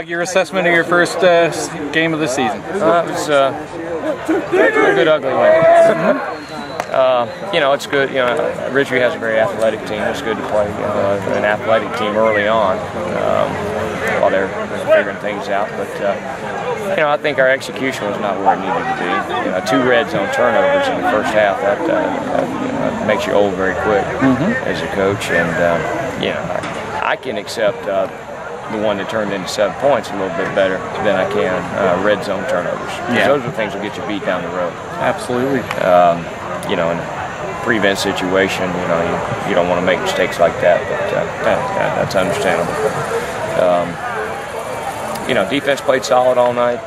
Your assessment of your first game of the season? It was a good, ugly win. It's good. Ridgeview has a very athletic team. It's good to play an athletic team early on while they're figuring things out. But I think our execution was not where it needed to be. 2 red zone turnovers in the first half that makes you old very quick as a coach. And I can accept the one that turned into 7 points a little bit better than I can red zone turnovers. Yeah. Those are the things that get you beat down the road. Absolutely. In a prevent situation, you don't want to make mistakes like that, but that's understandable. Defense played solid all night.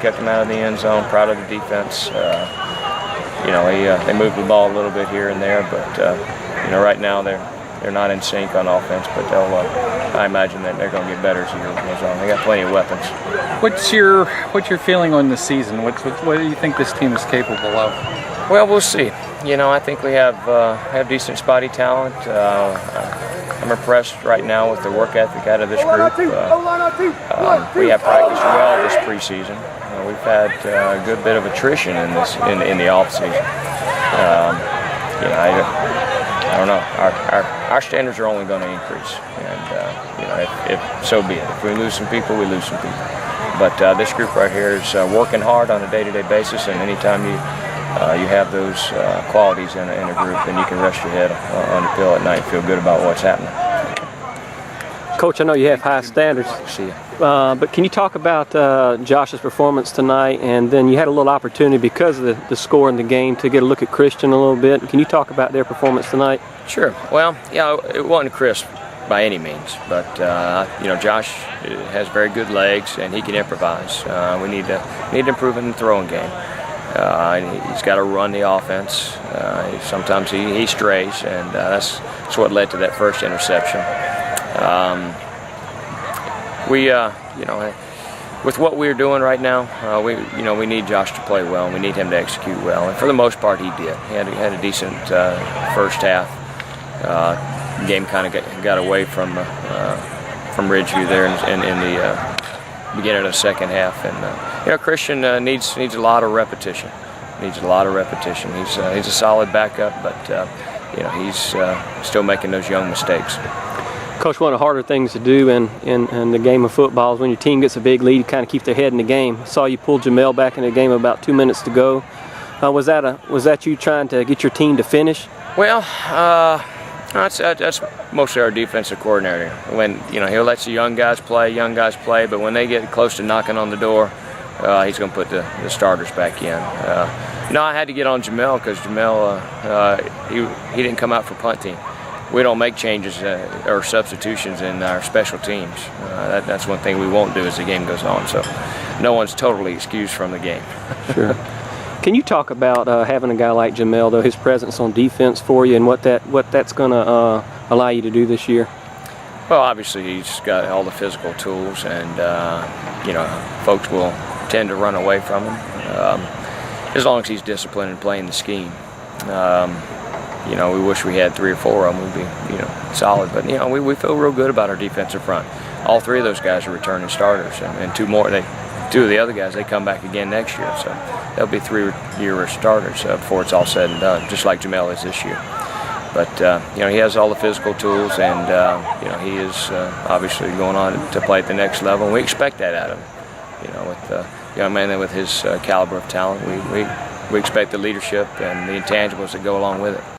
Kept them out of the end zone. Proud of the defense. They moved the ball a little bit here and there, but right now they're not in sync on offense, but I imagine that they're going to get better as the year goes on. They got plenty of weapons. What's your feeling on the season? What do you think this team is capable of? Well, we'll see. I think we have decent spotty talent. I'm impressed right now with the work ethic out of this group. We have practiced well this preseason. We've had a good bit of attrition in the off season. I don't know. Our standards are only going to increase, and if so be it. If we lose some people, we lose some people. But this group right here is working hard on a day-to-day basis, and anytime you have those qualities in a group, then you can rest your head on the pill at night and feel good about what's happening. Coach, I know you have high standards. See you. But can you talk about Josh's performance tonight? And then you had a little opportunity because of the score in the game to get a look at Christian a little bit. Can you talk about their performance tonight? Sure. Well, it wasn't crisp by any means, but Josh has very good legs and he can improvise. We need to improve in the throwing game. He's got to run the offense. Sometimes he strays, and that's what led to that first interception. With what we're doing right now, we need Josh to play well, and we need him to execute well. And for the most part, he did. He had a decent first half. The game kind of got away from Ridgeview there in the beginning of the second half, and Christian needs a lot of repetition. He's a solid backup, but he's still making those young mistakes. Coach, one of the harder things to do in the game of football is when your team gets a big lead, you kind of keep their head in the game. I saw you pull Jamel back in the game about 2 minutes to go. Was that you trying to get your team to finish? Well, that's mostly our defensive coordinator. When he'll let the young guys play, but when they get close to knocking on the door, he's going to put the starters back in. I had to get on Jamel because Jamel he didn't come out for punt team. We don't make changes or substitutions in our special teams. That's one thing we won't do as the game goes on. So no one's totally excused from the game. Sure. Can you talk about having a guy like Jamel, though, his presence on defense for you, and what that's going to allow you to do this year? Well, obviously he's got all the physical tools, and folks will tend to run away from him as long as he's disciplined and playing the scheme. We wish we had 3 or 4 of them. We'd be solid, but we feel real good about our defensive front. All 3 of those guys are returning starters, and 2 more. 2 of the other guys, they come back again next year, so they'll be 3-year starters before it's all said and done, just like Jamel is this year. But he has all the physical tools, and he is obviously going on to play at the next level. And we expect that out of him. With a young man with his caliber of talent, we expect the leadership and the intangibles that go along with it.